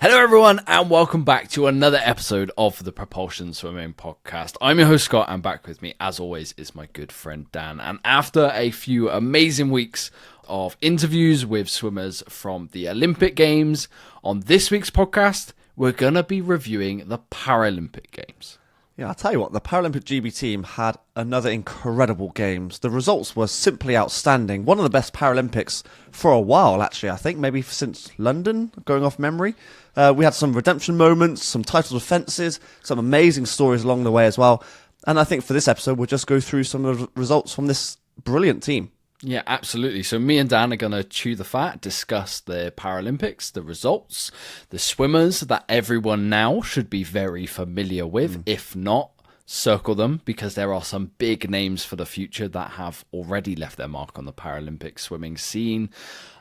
Hello everyone and welcome back to another episode of the Propulsion Swimming Podcast. I'm your host Scott and back with me as always is my good friend Dan. And after a few amazing weeks of interviews with swimmers from the Olympic Games, on this week's podcast we're going to be reviewing the Paralympic Games. Yeah, I'll tell you what, the Paralympic GB team had another incredible games. The results were simply outstanding. One of the best Paralympics for a while, actually, I think, maybe since London, going off memory. We had some redemption moments, some title defences, some amazing stories along the way as well. And I think for this episode, we'll just go through some of the results from this brilliant team. Yeah, absolutely. So me and Dan are going to chew the fat, discuss the Paralympics, the results, the swimmers that everyone now should be very familiar with. If not, circle them because there are some big names for the future that have already left their mark on the Paralympic swimming scene.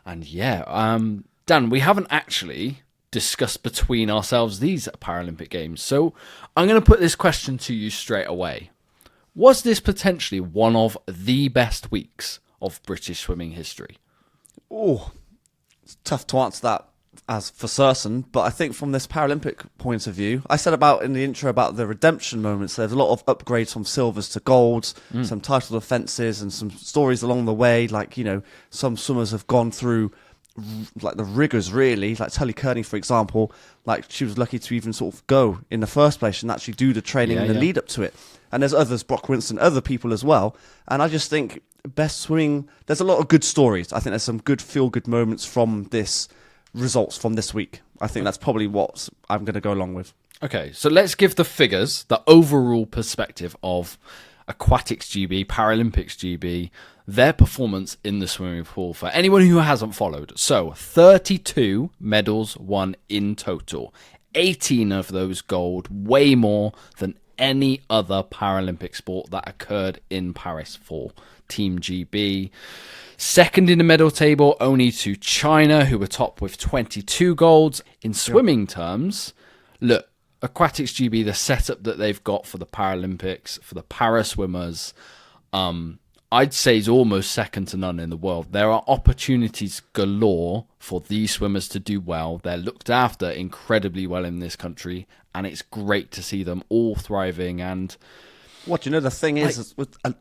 And yeah, Dan, we haven't actually discussed between ourselves these Paralympic Games. So I'm going to put this question to you straight away. Was this potentially one of the best weeks of British swimming history? Oh, it's tough to answer that as for certain, but I think from this Paralympic point of view, I said about in the intro about the redemption moments, there's a lot of upgrades from silvers to golds, some title defences and some stories along the way, like, you know, some swimmers have gone through like the rigours really, like Tully Kearney for example, like she was lucky to even sort of go in the first place and actually do the training and the lead up to it. And there's others, Brock Winston, other people as well, and I just think best swimming, there's a lot of good stories. I think there's some good feel-good moments from this results from this week. I think that's probably what I'm going to go along with. Okay, so let's give the figures, the overall perspective of Aquatics GB, Paralympics GB, their performance in the swimming pool for anyone who hasn't followed. So 32 medals won in total, 18 of those gold, way more than any other Paralympic sport that occurred in Paris for Team GB. Second in the medal table, only to China, who were top with 22 golds. In swimming terms, look, Aquatics GB, the setup that they've got for the Paralympics, for the para swimmers, I'd say is almost second to none in the world. There are opportunities galore for these swimmers to do well. They're looked after incredibly well in this country, and it's great to see them all thriving. And what you know, the thing is,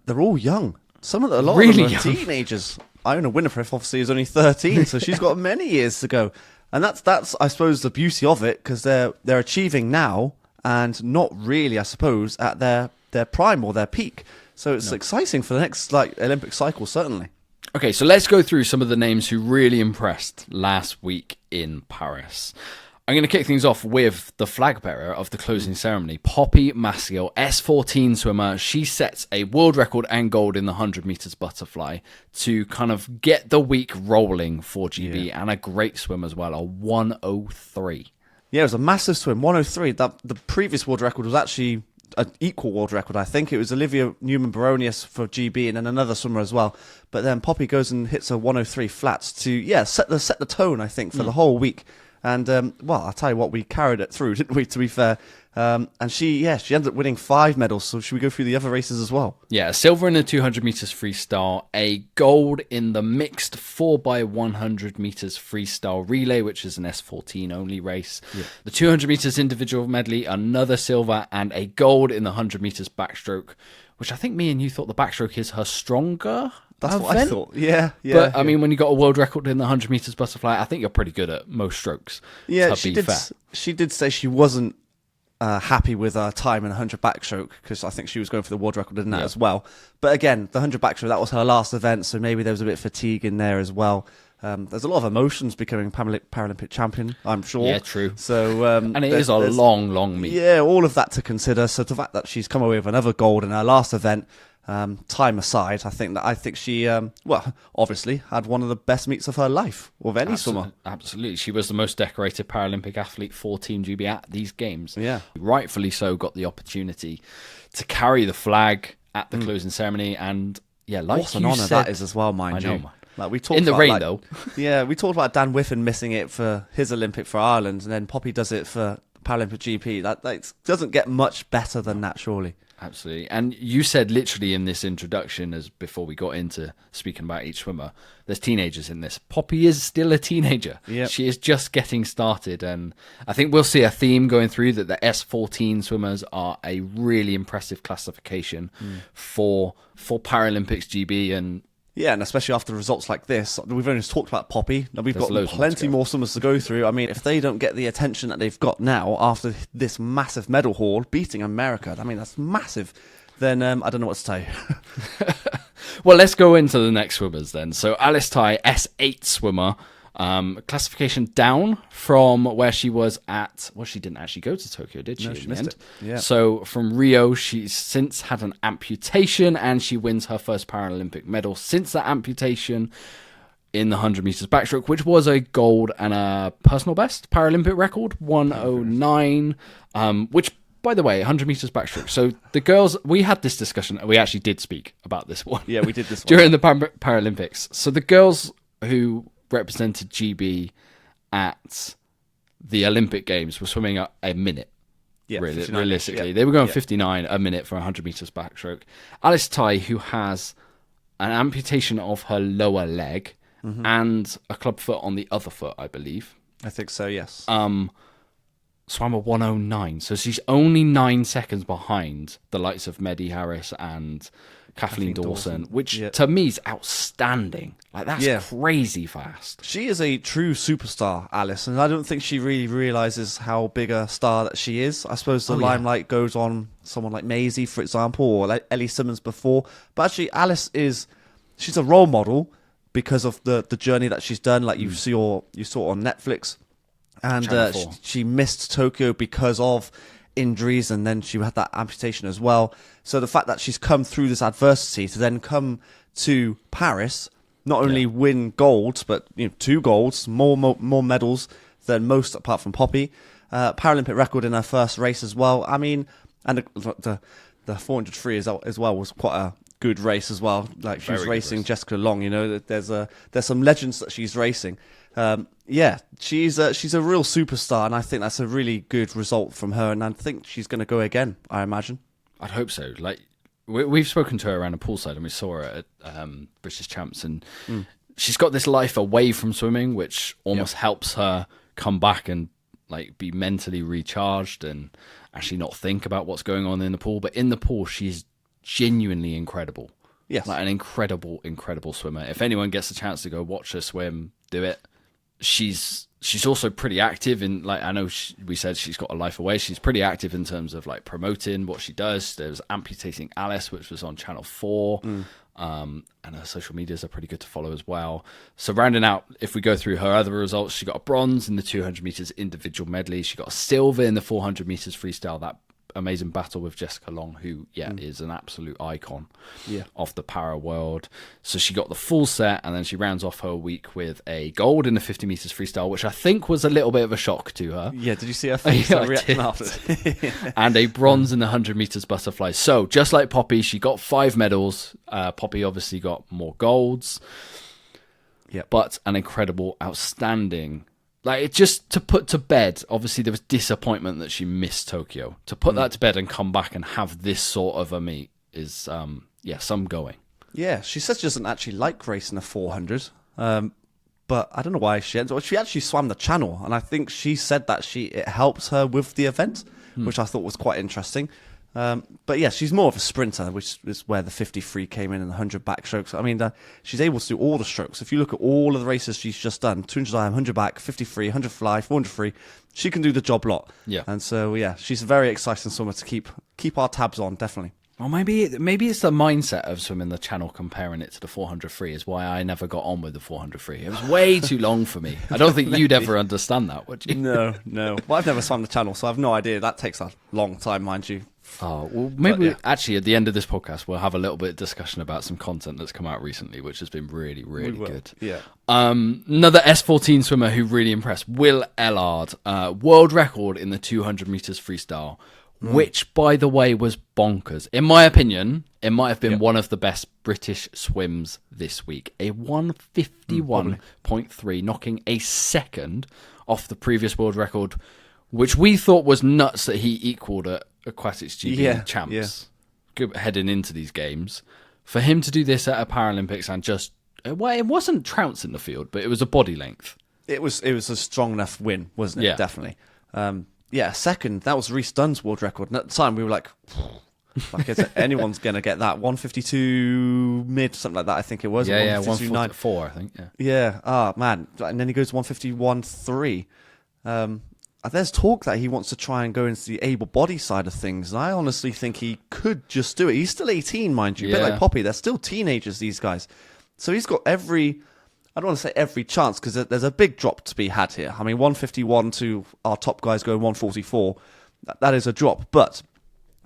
they're all young. A lot really of them are teenagers. Iona Winifred obviously is only 13, so she's got many years to go. And that's I suppose the beauty of it, because they're achieving now and not really, I suppose, at their prime or their peak. So it's exciting for the next Olympic cycle, certainly. Okay, so let's go through some of the names who really impressed last week in Paris. I'm going to kick things off with the flag bearer of the closing ceremony, Poppy Maskill, S14 swimmer. She sets a world record and gold in the 100 meters butterfly to kind of get the week rolling for GB, and a great swim as well, a 103. Yeah, it was a massive swim, 103. The previous world record was actually an equal world record, I think. It was Olivia Newman-Baronius for GB and then another swimmer as well. But then Poppy goes and hits a 103 flats to, set the tone, I think, for the whole week. And, well, I'll tell you what, we carried it through, didn't we, to be fair? And she ended up winning 5 medals. So should we go through the other races as well? Yeah, a silver in the 200 meters freestyle, a gold in the mixed 4x100 meters freestyle relay, which is an S14 only race. Yeah. The 200 meters individual medley, another silver, and a gold in the 100 meters backstroke, which I think me and you thought the backstroke is her stronger. That's what I thought. Yeah. But, I mean, when you got a world record in the 100 meters butterfly, I think you're pretty good at most strokes. Yeah, she did say she wasn't happy with her time in 100 backstroke, because I think she was going for the world record in that as well. But again, the 100 backstroke, that was her last event, so maybe there was a bit of fatigue in there as well. There's a lot of emotions becoming Paralympic champion, I'm sure. Yeah, true. So, and it is a long meet. Yeah, all of that to consider. So the fact that she's come away with another gold in her last event, time aside, I think she, obviously had one of the best meets of her life of any swimmer. Absolutely. She was the most decorated Paralympic athlete for Team GB at these games. Yeah. Rightfully so, got the opportunity to carry the flag at the closing ceremony. And yeah, like what an honour that is as well, mind you. Like we talked in the about, rain, though. Yeah, we talked about Dan Whiffen missing it for his Olympic for Ireland, and then Poppy does it for Paralympic GP. That doesn't get much better than that, surely. Absolutely. And you said literally in this introduction, as before we got into speaking about each swimmer, there's teenagers in this. Poppy is still a teenager. Yep. She is just getting started. And I think we'll see a theme going through that the S14 swimmers are a really impressive classification for Paralympics GB. And yeah, and especially after results like this, we've only just talked about Poppy. Now we've got loads more plenty to go. more swimmers to go through. I mean, if they don't get the attention that they've got now after this massive medal haul, beating America, I mean, that's massive, then I don't know what to tell you. well, let's go into the next swimmers then. So Alice Tai, S8 swimmer, classification down from where she was at. Well, she didn't actually go to Tokyo, did she? No, she missed it. Yeah. So from Rio, she's since had an amputation, and she wins her first Paralympic medal since that amputation in the 100 meters backstroke, which was a gold and a personal best Paralympic record, 109, which, by the way, 100 meters backstroke. So the girls, we had this discussion, and we actually did speak about this one. Yeah, we did this one. During the Paralympics. So the girls who represented GB at the Olympic Games were swimming a minute. Yeah, realistically. Yeah. They were going 59 a minute for 100 meters backstroke. Alice Tai, who has an amputation of her lower leg and a club foot on the other foot, I believe. I think so, yes. Swam a 109. So she's only 9 seconds behind the likes of Medi Harris and Kathleen Dawson, which to me is outstanding. Like, that's crazy fast. She is a true superstar, Alice, and I don't think she really realises how big a star that she is. I suppose the limelight goes on someone like Maisie, for example, or like Ellie Simmons before. But actually, Alice she's a role model because of the journey that she's done. Like you saw on Netflix. And she missed Tokyo because of injuries, and then she had that amputation as well. So the fact that she's come through this adversity to then come to Paris, not only win gold, but 2 golds, more medals than most apart from Poppy. Paralympic record in her first race as well. I mean, and the 400 free as well was quite a good race as well. Like she was racing Jessica Long. There's some legends that she's racing. She's a real superstar, and I think that's a really good result from her, and I think she's going to go again, I imagine. I'd hope so. Like, we've spoken to her around a poolside, and we saw her at British Champs, and she's got this life away from swimming, which almost helps her come back and like be mentally recharged and actually not think about what's going on in the pool. But in the pool, she's genuinely incredible. Yes, like an incredible swimmer. If anyone gets a chance to go watch her swim, do it. She's also pretty active in, like, I know we said she's got a life away. She's pretty active in terms of like promoting what she does. There's Amputating Alice, which was on Channel 4. And her social medias are pretty good to follow as well. So rounding out, if we go through her other results, she got a bronze in the 200 meters individual medley. She got a silver in the 400 meters freestyle, that amazing battle with Jessica Long, who is an absolute icon of the para world. So she got the full set, and then she rounds off her week with a gold in the 50 meters freestyle, which I think was a little bit of a shock to her. Yeah, did you see her face reaction after? And a bronze in the 100 meters butterfly. So just like Poppy, she got 5 medals. Poppy obviously got more golds. Yeah, but an incredible, outstanding. Like, it just to put to bed, obviously there was disappointment that she missed Tokyo. To put that to bed and come back and have this sort of a meet is, some going. Yeah, she says she doesn't actually like racing a 400, but I don't know why she actually swam the channel, and I think she said that it helps her with the event, which I thought was quite interesting. But yeah, she's more of a sprinter, which is where the 53 came in and the 100 backstrokes. I mean, she's able to do all the strokes. If you look at all of the races she's just done, 200 IM, 100 back, 53, 100 fly, 400 free, she can do the job lot. Yeah. And so, yeah, she's a very exciting swimmer to keep our tabs on, definitely. Well, maybe it's the mindset of swimming the channel, comparing it to the 400 free is why I never got on with the 400 free. It was way too long for me. I don't think you'd ever understand that, would you? No. Well, I've never swum the channel, so I've no idea. That takes a long time, mind you. Oh, well, maybe actually at the end of this podcast, we'll have a little bit of discussion about some content that's come out recently, which has been really, really good. Yeah. Another S14 swimmer who really impressed, Will Ellard, world record in the 200 meters freestyle, which, by the way, was bonkers. In my opinion, it might have been one of the best British swims this week. A 151.3, knocking a second off the previous world record, which we thought was nuts that he equaled at Aquatics GB Yeah, champs heading into these games. For him to do this at a Paralympics and just, well, it wasn't trounce in the field, but it was a body length. It was a strong enough win, wasn't it? Yeah. Definitely. Second, that was Reece Dunn's world record. And at the time, we were like is it anyone's going to get that? 152 mid, something like that, I think it was. Yeah, 152.9. 144, I think, yeah. Yeah, man. And then he goes 151.3. There's talk that he wants to try and go into the able body side of things. And I honestly think he could just do it. He's still 18, mind you. A bit like Poppy. They're still teenagers, these guys. So he's got I don't want to say every chance, because there's a big drop to be had here. I mean, 151 to our top guys going 144. That is a drop. But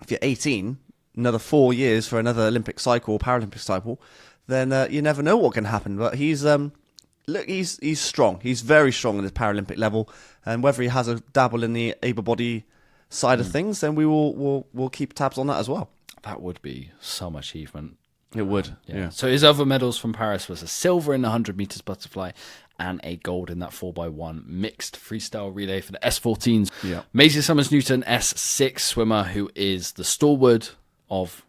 if you're 18, another 4 years for another Olympic cycle, Paralympic cycle, then you never know what can happen. But he's strong. He's very strong at his Paralympic level. And whether he has a dabble in the able-body side of things, then we'll keep tabs on that as well. That would be some achievement. It would, yeah. So his other medals from Paris was a silver in the 100 meters butterfly and a gold in that 4x1 mixed freestyle relay for the S14s. Yeah. Maisie Summers-Newton, S6 swimmer, who is the stalwart of...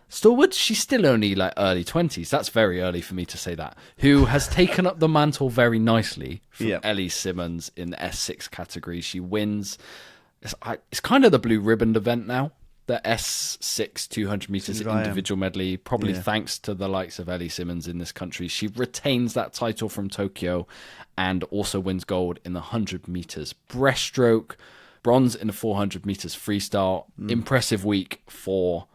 Stalwart? She's still only like early 20s. That's very early for me to say that. Who has taken up the mantle very nicely from Ellie Simmons in the S6 category. She wins. It's kind of the blue ribbon event now. The S6 200 meters individual medley, probably thanks to the likes of Ellie Simmons in this country. She retains that title from Tokyo and also wins gold in the 100 meters breaststroke, bronze in the 400 meters freestyle. Impressive week for...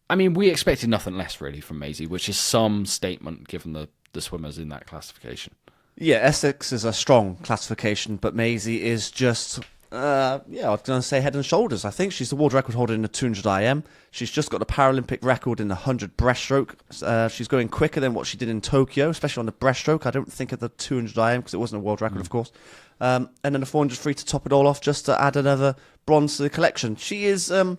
I mean, we expected nothing less really from Maisie, which is some statement given the swimmers in that classification. Yeah, S6 is a strong classification, but Maisie is just... I was going to say head and shoulders. I think she's the world record holder in the 200 IM. She's just got the Paralympic record in the 100 breaststroke. She's going quicker than what she did in Tokyo, especially on the breaststroke. I don't think of the 200 IM because it wasn't a world record, of course. And then the 400 free to top it all off, just to add another bronze to the collection. She is, I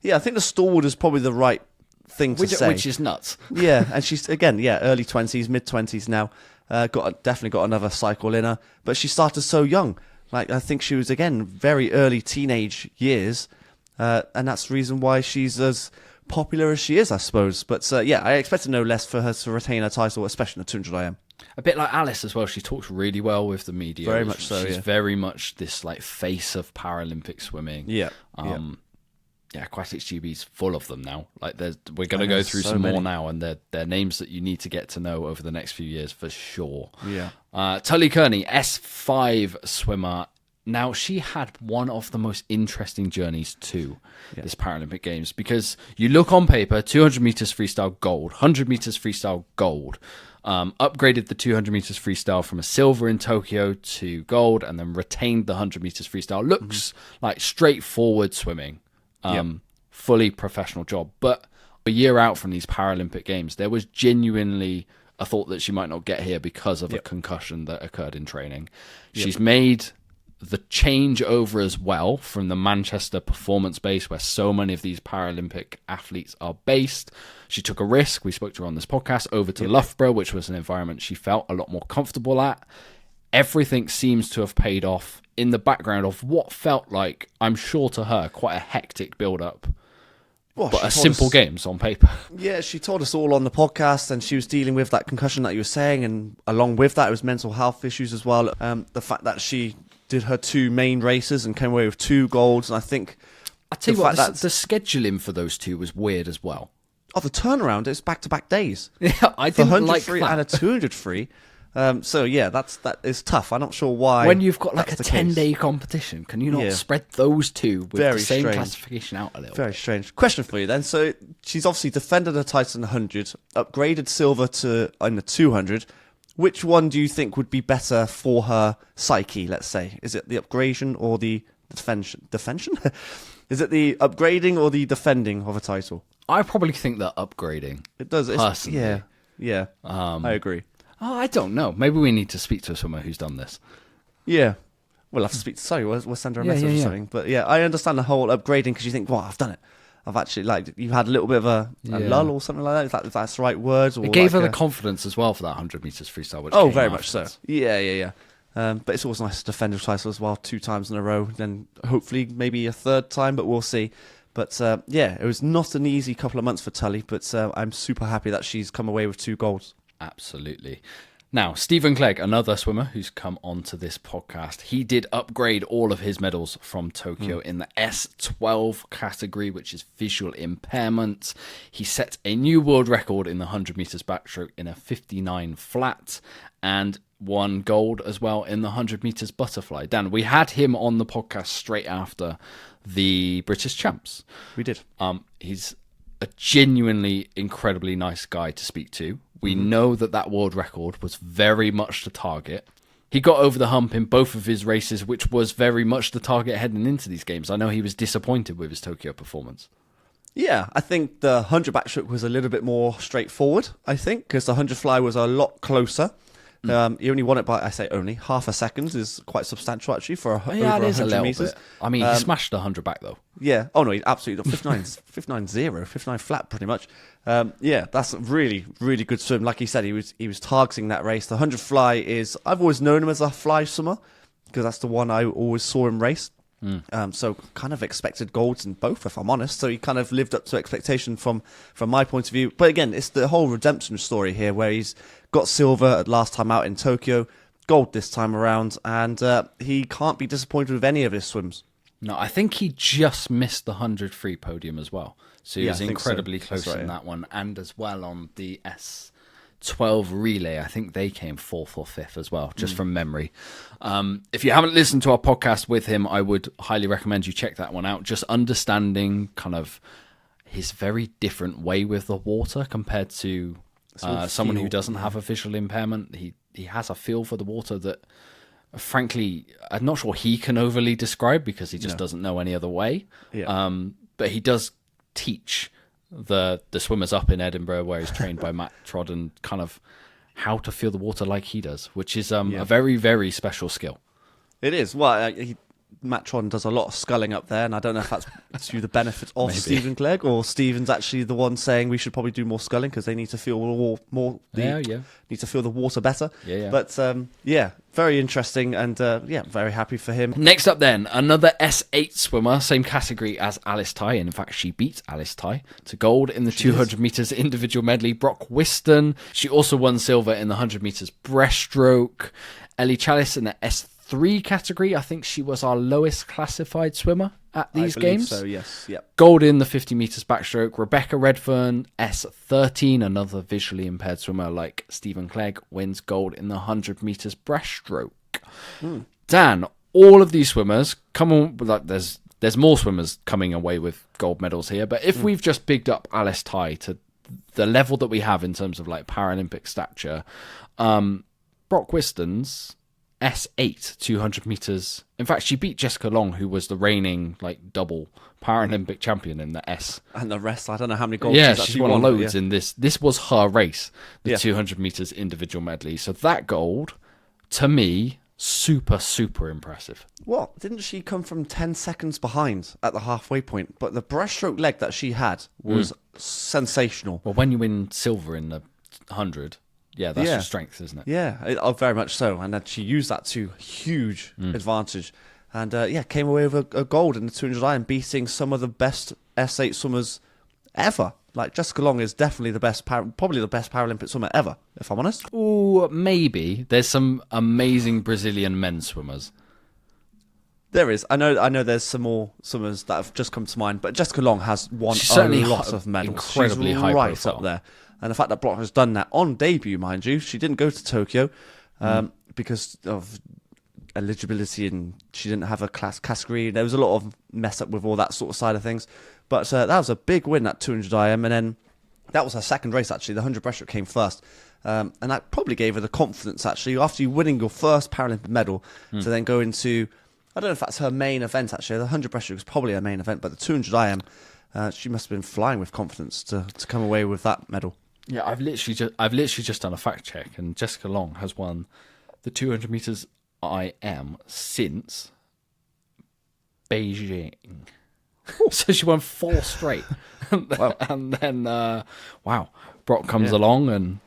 think the stalwart is probably the right thing to say. Which is nuts. Yeah, and she's, again, early 20s, mid-20s now. Definitely got another cycle in her. But she started so young. Like, I think she was, again, very early teenage years, and that's the reason why she's as popular as she is, I suppose. But, I expected no less for her to retain her title, especially in the 200 IM. A bit like Alice as well. She talks really well with the media. Very much so, She's very much this, like, face of Paralympic swimming. Yeah. Aquatics GB's full of them now. Like, we're going to go through some more now, and they're names that you need to get to know over the next few years for sure. Yeah. Tully Kearney, S5 swimmer. Now, she had one of the most interesting journeys to this Paralympic Games, because you look on paper, 200 meters freestyle gold, 100 meters freestyle gold. Upgraded the 200 meters freestyle from a silver in Tokyo to gold, and then retained the 100 meters freestyle. Looks like straightforward swimming. Fully professional job. But a year out from these Paralympic Games, there was genuinely a thought that she might not get here because of a concussion that occurred in training. She's made the change over as well from the Manchester performance base, where so many of these Paralympic athletes are based. She took a risk, we spoke to her on this podcast, over to Loughborough, which was an environment she felt a lot more comfortable at. Everything seems to have paid off in the background of what felt like, I'm sure to her, quite a hectic build-up. But a simple games on paper. Yeah, she told us all on the podcast, and she was dealing with that concussion that you were saying, and along with that, it was mental health issues as well. The fact that she did her two main races and came away with 2 golds, and I think... I tell you what, the scheduling for those two was weird as well. Oh, the turnaround is back-to-back days. Yeah, I didn't like free that. And a 200 free. That is tough. I'm not sure why. When you've got like a 10-day competition, can you not spread those two with the same classification out a little Very bit? strange. Question for you then. So she's obviously defended her title in the 100, upgraded silver in the 200. Which one do you think would be better for her psyche, let's say? Is it the upgradation or the defension? Is it the upgrading or the defending of a title? I probably think that upgrading. It does. Personally. Yeah. I agree. Oh, I don't know. Maybe we need to speak to someone who's done this. Yeah. We'll have to speep to... Sorry, we'll send her a message or something. But yeah, I understand the whole upgrading, because you think, well, I've done it. I've actually, like, you had a little bit of a lull or something like that. If that's the right word. Or it gave her the confidence as well for that 100 meters freestyle. Which very much so. Yeah. But it's always nice to defend your title as well 2 times in a row. Then hopefully maybe a 3rd time, but we'll see. But it was not an easy couple of months for Tully, but I'm super happy that she's come away with 2 golds. Absolutely. Now, Stephen Clegg, another swimmer who's come onto this podcast, he did upgrade all of his medals from Tokyo in the S12 category, which is visual impairment. He set a new world record in the 100 meters backstroke in a 59 flat and won gold as well in the 100 meters butterfly. Dan, we had him on the podcast straight after the British champs. We did. He's a genuinely incredibly nice guy to speak to. We know that world record was very much the target. He got over the hump in both of his races, which was very much the target heading into these games. I know he was disappointed with his Tokyo performance. Yeah, I think the 100 backstroke was a little bit more straightforward, I think, because the 100 fly was a lot closer. He only won it by, I say only, half a second is quite substantial actually for over 100 meters. I mean, he smashed the 100 back though. Yeah. Oh no, he absolutely 59 flat pretty much. That's a really, really good swim. Like he said, he was targeting that race. The 100 fly is, I've always known him as a fly swimmer because that's the one I always saw him race. So kind of expected golds in both, if I'm honest. So he kind of lived up to expectation from my point of view. But again, it's the whole redemption story here where he's got silver at last time out in Tokyo, gold this time around, and he can't be disappointed with any of his swims. No, I think he just missed the 100 free podium as well. So he was incredibly close in that one, and as well on the S12 relay. I think they came 4th or 5th as well, just from memory. If you haven't listened to our podcast with him, I would highly recommend you check that one out. Just understanding kind of his very different way with the water compared to someone who doesn't have a visual impairment. He has a feel for the water that, frankly, I'm not sure he can overly describe because he just doesn't know any other way. Yeah. But he does teach the swimmers up in Edinburgh, where he's trained by Matt Trodden, kind of how to feel the water like he does, which is a very, very special skill. It is. Well, Matt Trodden does a lot of sculling up there, and I don't know if that's to the benefit of Stephen Clegg, or Stephen's actually the one saying we should probably do more sculling because they need to feel more need to feel the water better. But very interesting, and very happy for him. Next up then, another S8 swimmer, same category as Alice Tai, and in fact she beat Alice Tai to gold in the 200 metres individual medley. Brock Whiston, she also won silver in the 100 metres breaststroke. Ellie Chalice in the S3 category, I think she was our lowest classified swimmer at these games. So yes, yep. Gold in the 50 metres backstroke. Rebecca Redfern, S13, another visually impaired swimmer like Stephen Clegg, wins gold in the 100 metres breaststroke. Dan, all of these swimmers come on. Like, there's more swimmers coming away with gold medals here, but if we've just bigged up Alice Tai to the level that we have in terms of like Paralympic stature, Brock Whiston's S8 200 meters. In fact, she beat Jessica Long, who was the reigning like double Paralympic champion in the S. And the rest, I don't know how many golds she's won loads in this. This was her race, the 200 meters individual medley. So that gold, to me, super, super impressive. What? Didn't she come from 10 seconds behind at the halfway point? But the breaststroke leg that she had was sensational. Well, when you win silver in the 100... Yeah, that's your strength, isn't it? Yeah, very much so. And she used that to huge advantage. And came away with a gold in the 200 iron, beating some of the best S8 swimmers ever. Like, Jessica Long is definitely probably the best Paralympic swimmer ever, if I'm honest. Ooh, maybe. There's some amazing Brazilian men swimmers. There is. I know there's some more swimmers that have just come to mind, but Jessica Long has won a lot of medals. Incredibly high profile. Up there. And the fact that Brock has done that on debut, mind you, she didn't go to Tokyo because of eligibility, and she didn't have a category. There was a lot of mess up with all that sort of side of things. But that was a big win, that 200 IM. And then that was her second race, actually. The 100 breaststroke came first. And that probably gave her the confidence, actually, after you winning your first Paralympic medal, to then go into, I don't know if that's her main event, actually. The 100 breaststroke was probably her main event, but the 200 IM, she must have been flying with confidence to come away with that medal. Yeah, I've literally just done a fact check, and Jessica Long has won the 200 meters IM since Beijing. So she won 4 straight. Wow. And then Brock comes along and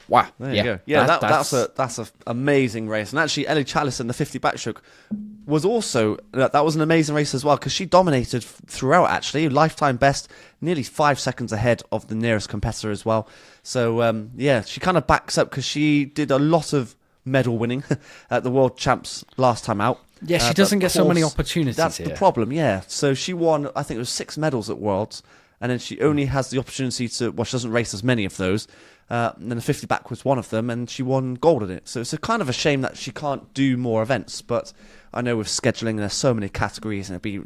Wow. There you go. Yeah, that's an amazing race. And actually, Ellie Chalice in the 50 backstroke was also, that was an amazing race as well, because she dominated throughout, actually. Lifetime best, nearly 5 seconds ahead of the nearest competitor as well. So, she kind of backs up because she did a lot of medal winning at the World Champs last time out. Yeah, she doesn't get so many opportunities that's here. The problem, yeah. So she won, I think it was 6 medals at Worlds, and then she only has the opportunity to, well, she doesn't race as many of those. And then the 50 back was one of them, and she won gold in it. So it's a kind of a shame that she can't do more events. But I know with scheduling, there's so many categories, and it'd be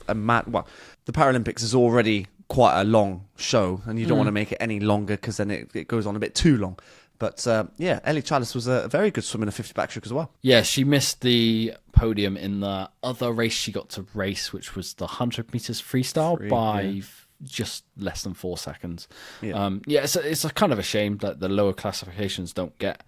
a mad. Well, the Paralympics is already quite a long show, and you don't want to make it any longer because then it goes on a bit too long. But Ellie Chalice was a very good swimmer in the 50 backstroke as well. Yeah, she missed the podium in the other race she got to race, which was the 100 meters freestyle by just less than 4 seconds. Yeah, it's a kind of a shame that the lower classifications don't get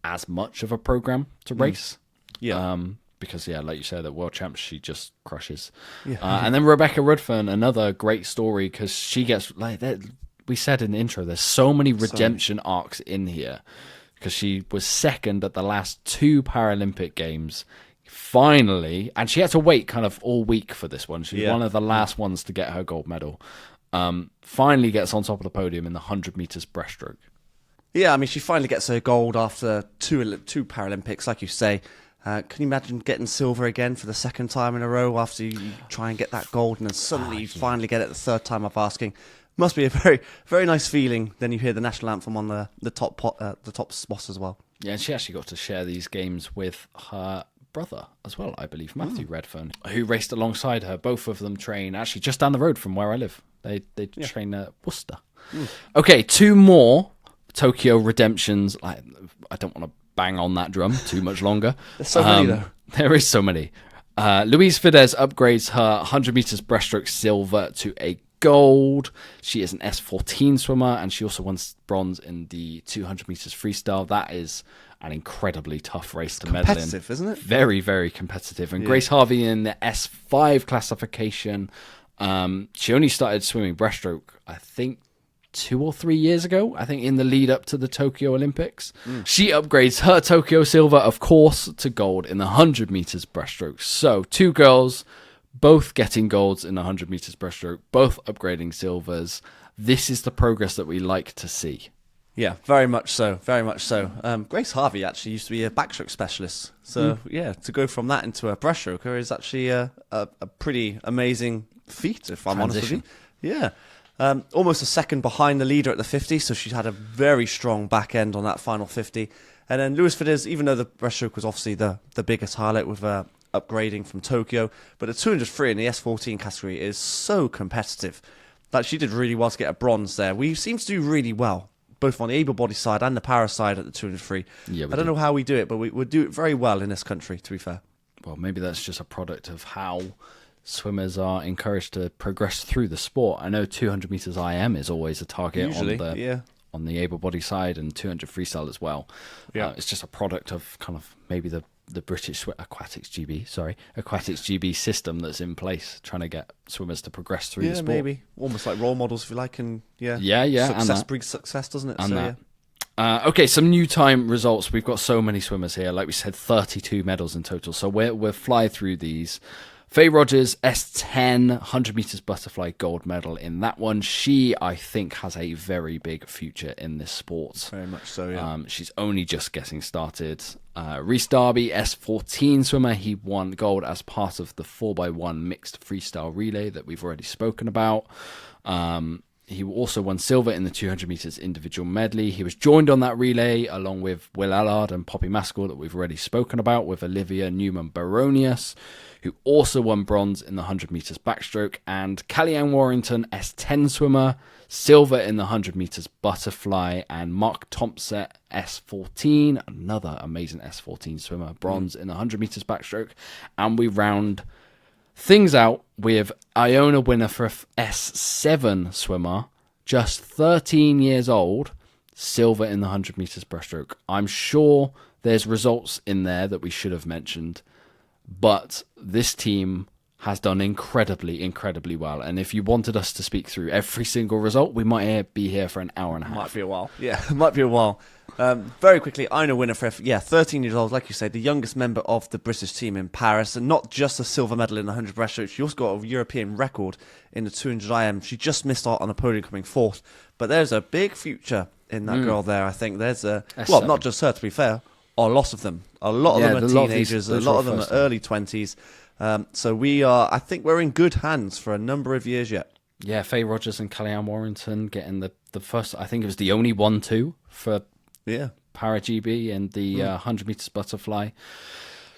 as much of a program to race. Yeah. Because, like you said, at World Champs, she just crushes. Yeah. And then Rebecca Rudfern, another great story, because she gets, like we said in the intro, there's so many redemption arcs in here, because she was second at the last 2 Paralympic Games. Finally, and she had to wait kind of all week for this one. She was one of the last ones to get her gold medal. Finally gets on top of the podium in the 100 meters breaststroke. Yeah, I mean, she finally gets her gold after two Paralympics, like you say. Can you imagine getting silver again for the second time in a row after you try and get that gold, and then suddenly you finally get it the third time of asking? Must be a very, very nice feeling. Then you hear the national anthem on the top spot as well. Yeah, and she actually got to share these games with her brother as well, I believe, Matthew Redfern, who raced alongside her. Both of them train actually just down the road from where I live. They train at Worcester. Okay, 2 more Tokyo redemptions. I don't want to bang on that drum too much longer. There's so many, though. There is so many. Louise Fidesz upgrades her 100 meters breaststroke silver to a gold. She is an S14 swimmer, and she also won bronze in the 200 meters freestyle. That is an incredibly tough race to medal in. Competitive, isn't it? Very, very competitive. And Grace Harvey in the S5 classification. She only started swimming breaststroke, I think, 2 or 3 years ago, I think in the lead up to the Tokyo Olympics. She upgrades her Tokyo silver, of course, to gold in the 100 meters breaststroke. So 2 girls, both getting golds in the 100 meters breaststroke, both upgrading silvers. This is the progress that we like to see. Yeah, very much so, very much so. Grace Harvey actually used to be a backstroke specialist. So, to go from that into a breaststroker is actually a pretty amazing feat, if I'm honest with you. Yeah. Almost a second behind the leader at the 50, so she had a very strong back end on that final 50. And then Louise Fidesz, even though the breaststroke was obviously the biggest highlight with upgrading from Tokyo, but the 200 free in the S14 category is so competitive that she did really well to get a bronze there. We seem to do really well, both on the able-body side and the para side at the 200 free. Yeah, I don't know how we do it, but we do it very well in this country, to be fair. Well, maybe that's just a product of how swimmers are encouraged to progress through the sport. I know 200 meters IM is always a target on the able-body side, and 200 freestyle as well. It's just a product of kind of maybe the British Aquatics GB system that's in place, trying to get swimmers to progress through the sport. Yeah, maybe almost like role models, if you like, and success breeds success, doesn't it? And okay, some new time results. We've got so many swimmers here. Like we said, 32 medals in total. So we'll fly through these. Faye Rogers, S10, 100 meters butterfly gold medal in that one. She, I think, has a very big future in this sport. Very much so, yeah. She's only just getting started. Rhys Darby, S14 swimmer. He won gold as part of the 4x1 mixed freestyle relay that we've already spoken about. He also won silver in the 200 meters individual medley. He was joined on that relay along with Will Allard and Poppy Maskill that we've already spoken about, with Olivia Newman-Baronius, who also won bronze in the 100 meters backstroke, and Callie-Ann Warrington, S10 swimmer, silver in the 100 meters butterfly, and Mark Thompson, S14, another amazing S14 swimmer, bronze in the 100 meters backstroke. And we round things out with Iona winner for S7 swimmer, just 13 years old, silver in the 100 meters breaststroke. I'm sure there's results in there that we should have mentioned, but this team has done incredibly well. And if you wanted us to speak through every single result, we might be here for an hour and a half. Might be a while. Yeah, might be a while. Very quickly, Ina Winifred, 13 years old, like you said, the youngest member of the British team in Paris, and not just a silver medal in the 100 breaststroke, she also got a European record in the 200 IM. She just missed out on the podium coming fourth, but there's a big future in that girl there. I think there's not just her, to be fair, a lot of them. A lot of them are teenagers, a lot of them are early 20s. So I think we're in good hands for a number of years yet. Yeah, Faye Rogers and Kellyanne Warrington getting the first, I think it was the only 1-2 for Para GB and the 100 meters butterfly.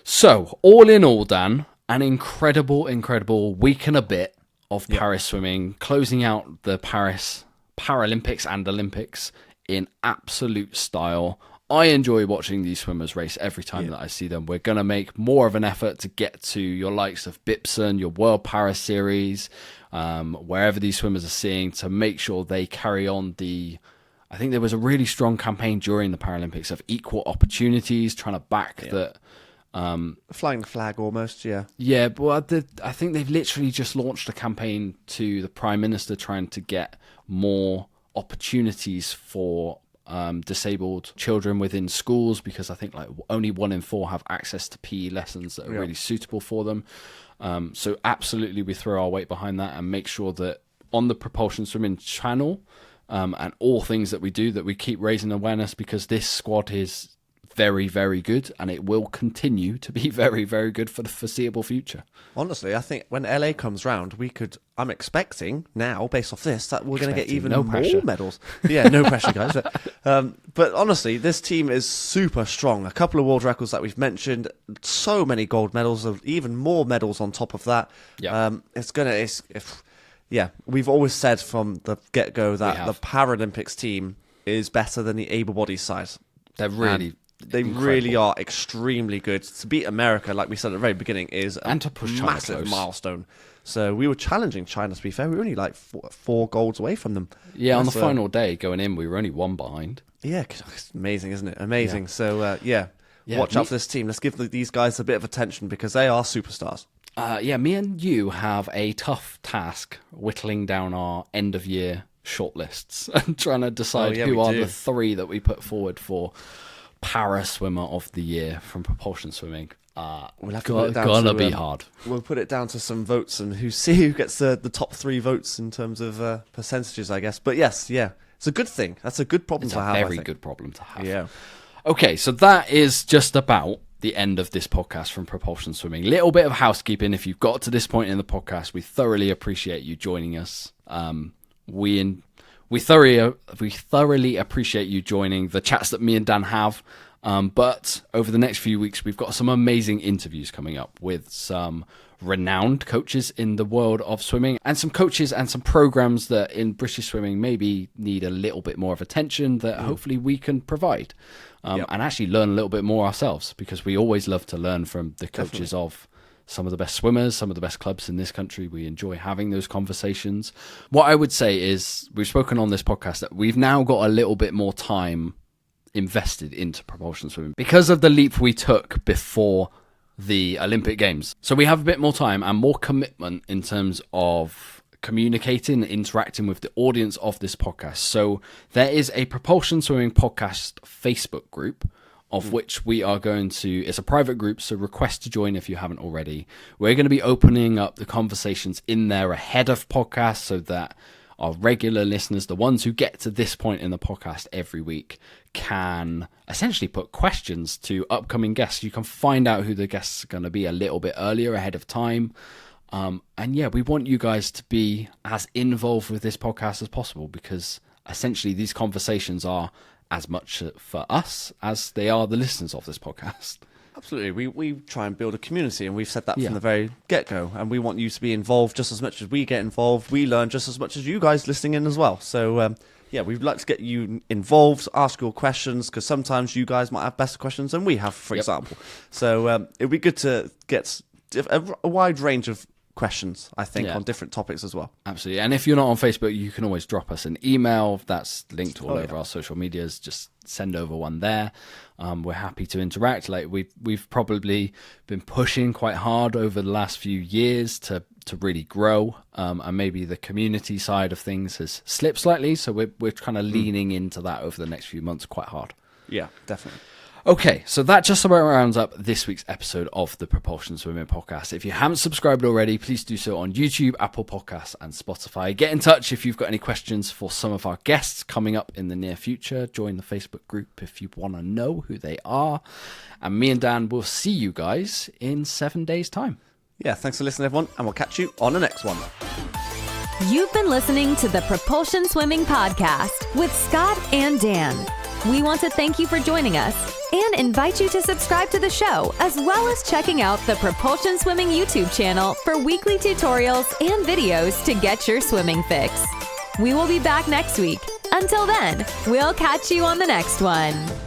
So, all in all, Dan, an incredible week and a bit of Paris swimming, closing out the Paris Paralympics and Olympics in absolute style. I enjoy watching these swimmers race every time that I see them. We're going to make more of an effort to get to your likes of Bipson, your World Paris Series, wherever these swimmers are seeing, to make sure they carry on I think there was a really strong campaign during the Paralympics of equal opportunities, trying to back that. Flying the flag almost, yeah. Yeah, but I think they've literally just launched a campaign to the Prime Minister trying to get more opportunities for disabled children within schools, because I think like only 1 in 4 have access to PE lessons that are really suitable for them. So absolutely we throw our weight behind that and make sure that on the Propulsion Swimming channel and all things that we do, that we keep raising awareness, because this squad is very good, and it will continue to be very good for the foreseeable future. Honestly, I think when LA comes round, I'm expecting now, based off this, that we're going to get even more medals. Yeah, no pressure, guys. But honestly, this team is super strong. A couple of world records that we've mentioned, so many gold medals, even more medals on top of that. We've always said from the get-go that the Paralympics team is better than the able-bodied side. They're really... They really are extremely good. To beat America, like we said at the very beginning, is a massive milestone. So we were challenging China, to be fair. We were only like four golds away from them. Yeah, on the final day going in, we were only 1 behind. Yeah, it's amazing, isn't it? Amazing. Yeah. So, watch out for this team. Let's give these guys a bit of attention, because they are superstars. Me and you have a tough task whittling down our end-of-year shortlists and trying to decide who are the 3 that we put forward for Para Swimmer of the Year from Propulsion Swimming. We'll have to put it down to be hard. We'll put it down to some votes and who gets the top 3 votes in terms of percentages, I guess. But yes, it's a good thing. That's a good problem to have. It's a very good problem to have. Yeah. Okay, so that is just about the end of this podcast from Propulsion Swimming. Little bit of housekeeping. If you've got to this point in the podcast, we thoroughly appreciate you joining us. We thoroughly appreciate you joining the chats that me and Dan have. But over the next few weeks, we've got some amazing interviews coming up with some renowned coaches in the world of swimming, and some coaches and some programs that in British swimming maybe need a little bit more of attention that hopefully we can provide. And actually learn a little bit more ourselves, because we always love to learn from the coaches of some of the best swimmers, some of the best clubs in this country. We enjoy having those conversations. What I would say is, we've spoken on this podcast that we've now got a little bit more time invested into propulsion swimming because of the leap we took before the Olympic Games. So we have a bit more time and more commitment in terms of communicating and interacting with the audience of this podcast. So there is a Propulsion Swimming Podcast Facebook group, of which we are going to, it's a private group, so request to join if you haven't already. We're going to be opening up the conversations in there ahead of podcasts, so that our regular listeners, the ones who get to this point in the podcast every week, can essentially put questions to upcoming guests. You can find out who the guests are going to be a little bit earlier, ahead of time. We want you guys to be as involved with this podcast as possible, because essentially these conversations are as much for us as they are the listeners of this podcast. Absolutely. We try and build a community, and we've said that from the very get-go, and we want you to be involved just as much as we get involved. We learn just as much as you guys listening in as well. So, we'd like to get you involved, ask your questions, because sometimes you guys might have better questions than we have, for example. So it'd be good to get a wide range of questions, I think, on different topics as well. Absolutely. And if you're not on Facebook, you can always drop us an email. That's linked all over our social medias. Just send over one there. We're happy to interact. Like we've probably been pushing quite hard over the last few years to really grow, and maybe the community side of things has slipped slightly. So we're kind of leaning into that over the next few months quite hard. Yeah, definitely. Okay, so that just about rounds up this week's episode of the Propulsion Swimming Podcast. If you haven't subscribed already, please do so on YouTube, Apple Podcasts, and Spotify. Get in touch if you've got any questions for some of our guests coming up in the near future. Join the Facebook group if you want to know who they are. And me and Dan will see you guys in 7 days' time. Yeah, thanks for listening, everyone, and we'll catch you on the next one. You've been listening to the Propulsion Swimming Podcast with Scott and Dan. We want to thank you for joining us and invite you to subscribe to the show, as well as checking out the Propulsion Swimming YouTube channel for weekly tutorials and videos to get your swimming fix. We will be back next week. Until then, we'll catch you on the next one.